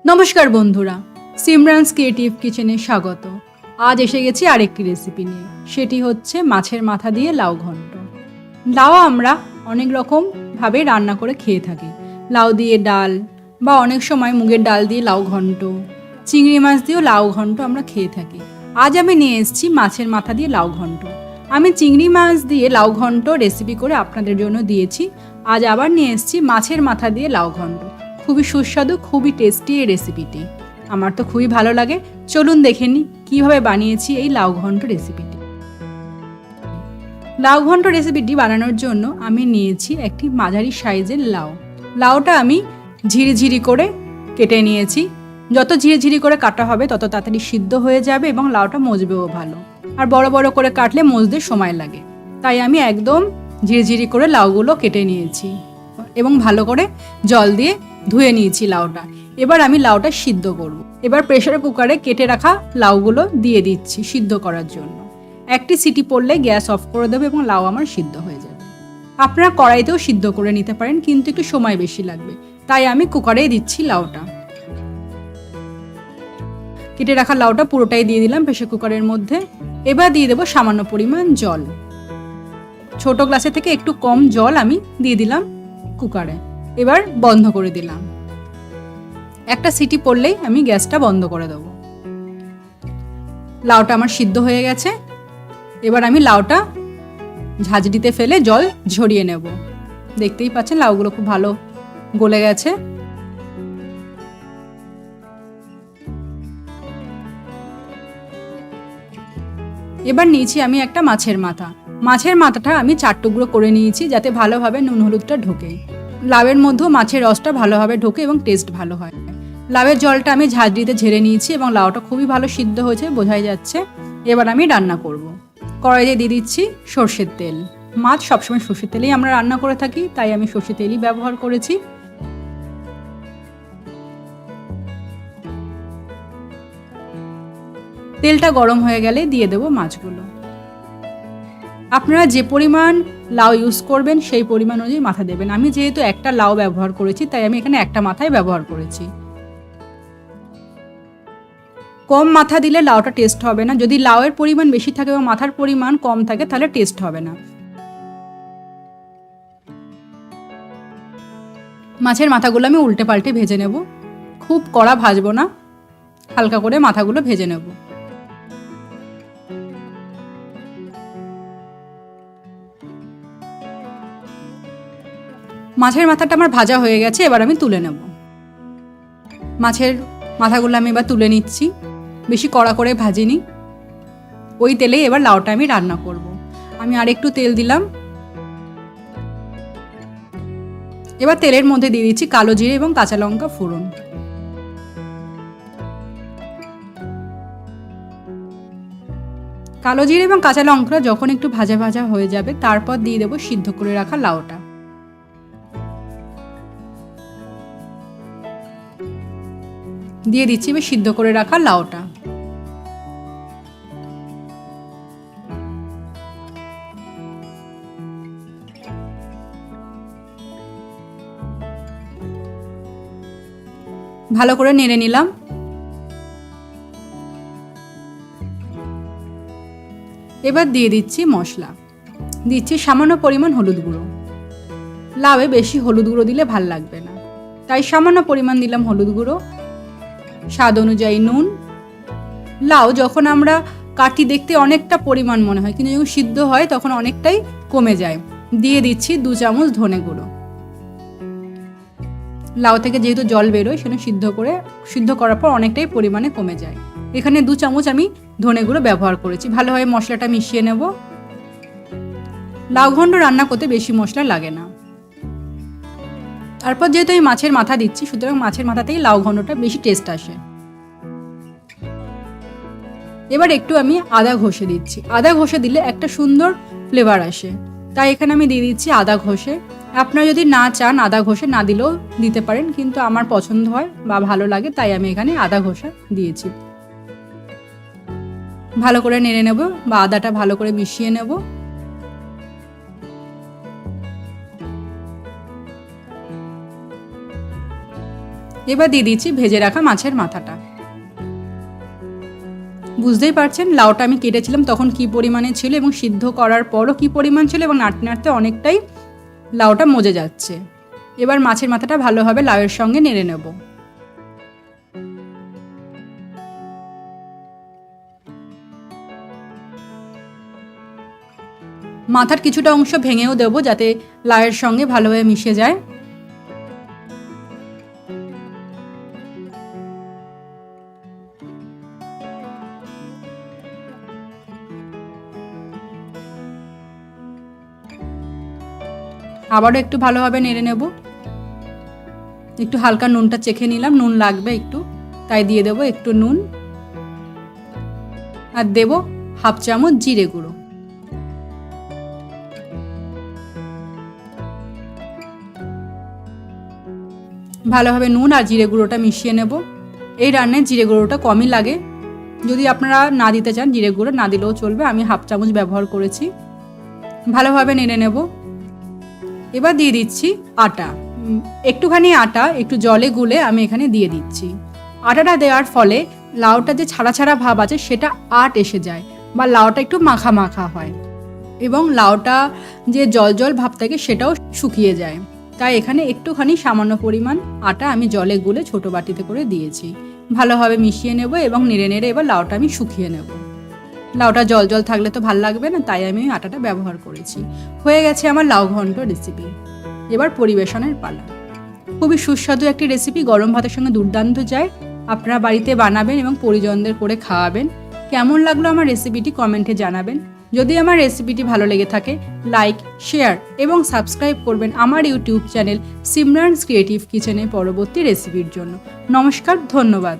নমস্কার বন্ধুরা, সিমরানস ক্রিয়েটিভ কিচেনে স্বাগত। আজ এসে গেছি আরেকটি রেসিপি নিয়ে, সেটি হচ্ছে মাছের মাথা দিয়ে লাউ ঘন্ট। লাউ আমরা অনেক রকমভাবে রান্না করে খেয়ে থাকি। লাউ দিয়ে ডাল, বা অনেক সময় মুগের ডাল দিয়ে লাউ ঘন্ট, চিংড়ি মাছ দিয়েও লাউ ঘন্ট আমরা খেয়ে থাকি। আজ আমি নিয়ে এসেছি মাছের মাথা দিয়ে লাউ ঘন্ট। আমি চিংড়ি মাছ দিয়ে লাউ ঘন্ট রেসিপি করে আপনাদের জন্য দিয়েছি। আজ আবার নিয়ে এসেছি মাছের মাথা দিয়ে লাউ ঘন্ট। খুবই সুস্বাদু, খুবই টেস্টি এই রেসিপিটি। আমার তো খুবই ভালো লাগে। চলুন দেখে নিই কীভাবে বানিয়েছি এই লাউ ঘন্ট রেসিপিটি। লাউ ঘন্ট রেসিপিটি বানানোর জন্য আমি নিয়েছি একটি মাঝারি সাইজের লাউ। লাউটা আমি ঝিরিঝিরি করে কেটে নিয়েছি। যত ঝিরিঝিরি করে কাটা হবে তত তাড়াতাড়ি সিদ্ধ হয়ে যাবে এবং লাউটা মজবেও ভালো। আর বড় বড় করে কাটলে মজতে সময় লাগে, তাই আমি একদম ঝিরিঝিরি করে লাউগুলো কেটে নিয়েছি এবং ভালো করে জল দিয়ে ধুয়ে নিয়েছি লাউটা। এবার আমি লাউটা সিদ্ধ করব। এবার প্রেসার কুকারে কেটে রাখা লাউগুলো দিয়ে দিচ্ছি সিদ্ধ করার জন্য। একটি সিটি পড়লে গ্যাস অফ করে দেবো এবং লাউ আমার সিদ্ধ হয়ে যাবে। আপনারা কড়াইতেও সিদ্ধ করে নিতে পারেন, কিন্তু একটু সময় বেশি লাগবে, তাই আমি কুকারেই দিচ্ছি লাউটা। কেটে রাখা লাউটা পুরোটাই দিয়ে দিলাম প্রেসার কুকারের মধ্যে। এবার দিয়ে দেবো সামান্য পরিমাণ জল। ছোট গ্লাসের থেকে একটু কম জল আমি দিয়ে দিলাম কুকারে। এবার বন্ধ করে দিলাম। একটা সিটি পড়লেই আমি গ্যাসটা বন্ধ করে দেবো। লাউটা আমার সিদ্ধ হয়ে গেছে। এবার আমি লাউটা ঝাঁঝরিতে ফেলে জল ঝরিয়ে নেব। দেখতেই পাচ্ছেন লাউগুলো খুব ভালো গলে গেছে। এবার নিয়েছি আমি একটা মাছের মাথা। মাছের মাথাটা আমি 4 টুকরো করে নিয়েছি, যাতে ভালোভাবে নুন হলুদটা ঢোকে। লাউয়ের মধ্যেও মাছের রসটা ভালোভাবে ঢোকে এবং টেস্ট ভালো হয়। লাউয়ের জলটা আমি ঝাঁঝরিতে ঝেড়ে নিয়েছি এবং লাউটা খুবই ভালো সিদ্ধ হয়েছে, বোঝাই যাচ্ছে। এবার আমি রান্না করব। কড়াইতে দিয়ে দিচ্ছি সর্ষের তেল। মাছ সবসময় সর্ষের তেলেই আমরা রান্না করে থাকি, তাই আমি সর্ষের তেলই ব্যবহার করেছি। তেলটা গরম হয়ে গেলে দিয়ে দেবো মাছগুলো। আপনারা যে পরিমাণ লাউ ইউজ করবেন সেই পরিমাণ অনুযায়ী মাথা দেবেন। আমি যেহেতু একটা লাউ ব্যবহার করেছি, তাই আমি এখানে একটা মাথাই ব্যবহার করেছি। কম মাথা দিলে লাউটা টেস্ট হবে না। যদি লাউয়ের পরিমাণ বেশি থাকে এবং মাথার পরিমাণ কম থাকে তাহলে টেস্ট হবে না। মাছের মাথাগুলো আমি উল্টে পাল্টে ভেজে নেব। খুব কড়া ভাজবো না, হালকা করে মাথাগুলো ভেজে নেব। মাছের মাথাটা আমার ভাজা হয়ে গেছে, এবার আমি তুলে নেব। মাছের মাথাগুলো আমি এবার তুলে নিচ্ছি। বেশি কড়া করে ভাজিনি। ওই তেলেই এবার লাউটা আমি রান্না করব। আমি আর একটু তেল দিলাম। এবার তেলের মধ্যে দিয়ে দিচ্ছি কালো জিরে এবং কাঁচা লঙ্কা ফোড়ন। কালো জিরে এবং কাঁচা লঙ্কা যখন একটু ভাজা ভাজা হয়ে যাবে, তারপর দিয়ে দেবো সিদ্ধ করে রাখা লাউটা। দিয়ে দিচ্ছি এবার সিদ্ধ করে রাখা লাউটা। ভালো করে নেড়ে নিলাম। এবার দিয়ে দিচ্ছি মশলা। দিচ্ছি সামান্য পরিমাণ হলুদ গুঁড়ো। লাউয়ে বেশি হলুদ গুঁড়ো দিলে ভাল লাগবে না, তাই সামান্য পরিমাণ দিলাম হলুদ গুঁড়ো। স্বাদ অনুযায়ী নুন। লাউ যখন আমরা কাটি দেখতে অনেকটা পরিমাণ মনে হয়, কিন্তু যখন সিদ্ধ হয় তখন অনেকটাই কমে যায়। দিয়ে দিচ্ছি 2 চামচ ধনে গুঁড়ো। লাউ থেকে যেহেতু জল বেরোয়, সেটা সিদ্ধ করার পর অনেকটাই পরিমাণে কমে যায়। এখানে 2 চামচ আমি ধনে গুঁড়ো ব্যবহার করেছি। ভালোভাবে মশলাটা মিশিয়ে নেব। লাউ ঘন্ট রান্না করতে বেশি মশলা লাগে না। তারপর যেহেতু আমি মাছের মাথা দিচ্ছি, সুতরাং মাছের মাথাতেই লাউ ঘন্টটা বেশি টেস্ট আসে। এবার একটু আমি আদা ঘষে দিচ্ছি। আদা ঘষে দিলে একটা সুন্দর ফ্লেভার আসে, তাই এখানে আমি দিয়ে দিচ্ছি আদা ঘষে। আপনারা যদি না চান আদা ঘষে না দিলেও দিতে পারেন, কিন্তু আমার পছন্দ হয় বা ভালো লাগে, তাই আমি এখানে আদা ঘষা দিয়েছি। ভালো করে নেড়ে নেব বা আদাটা ভালো করে মিশিয়ে নেব। এবার দিয়ে দিচ্ছি ভেজে রাখা মাছের মাথাটা। বুঝতেই পারছেন লাউটা আমি কেটেছিলাম তখন কি পরিমাণে ছিল এবং সিদ্ধ করার পরও কি পরিমাণ ছিল, এবং নাড়তে নাড়তে অনেকটাই লাউটা মজে যাচ্ছে। এবার মাছের মাথাটা ভালোভাবে লাউয়ের সঙ্গে নেড়ে নেব। মাথার কিছুটা অংশ ভেঙেও দেবো যাতে লাউয়ের সঙ্গে ভালোভাবে মিশে যায়। আবারও একটু ভালোভাবে নেড়ে নেব। একটু হালকা নুনটা চেখে নিলাম, নুন লাগবে একটু, তাই দিয়ে দেবো একটু নুন, আর দেব হাফ চামচ জিরে গুঁড়ো। ভালোভাবে নুন আর জিরে গুঁড়োটা মিশিয়ে নেব। এই রান্নায় জিরে গুঁড়োটা কমই লাগে, যদি আপনারা না দিতে চান জিরে গুঁড়ো না দিলেও চলবে, আমি হাফ চামচ ব্যবহার করেছি। ভালোভাবে নেড়ে নেব। এবার দিয়ে দিচ্ছি আটা। একটুখানি আটা একটু জলে গুলে আমি এখানে দিয়ে দিচ্ছি। আটাটা দেওয়ার ফলে লাউটা যে ছাড়া ছাড়া ভাব আছে সেটা আট এসে যায়, বা লাউটা একটু মাখা মাখা হয়, এবং লাউটা যে জল জল ভাব থাকে সেটাও শুকিয়ে যায়। তাই এখানে একটুখানি সামান্য পরিমাণ আটা আমি জলে গুলে ছোট বাটিতে করে দিয়েছি। ভালোভাবে মিশিয়ে নেব এবং নেড়ে নেড়ে এবার লাউটা আমি শুকিয়ে নেব। লাউটা জল জল থাকলে তো ভাল লাগবে না, তাই আমি আটাটা ব্যবহার করেছি। হয়ে গেছে আমার লাউ ঘন্ট রেসিপি। এবার পরিবেশনের পালা। খুবই সুস্বাদু একটি রেসিপি, গরম ভাতের সঙ্গে দুর্দান্ত যায়। আপনারা বাড়িতে বানাবেন এবং পরিজনদের করে খাওয়াবেন। কেমন লাগলো আমার রেসিপিটি কমেন্টে জানাবেন। যদি আমার রেসিপিটি ভালো লেগে থাকে লাইক, শেয়ার এবং সাবস্ক্রাইব করবেন আমার ইউটিউব চ্যানেল সিমরানস ক্রিয়েটিভ কিচেনে পরবর্তী রেসিপির জন্য। নমস্কার, ধন্যবাদ।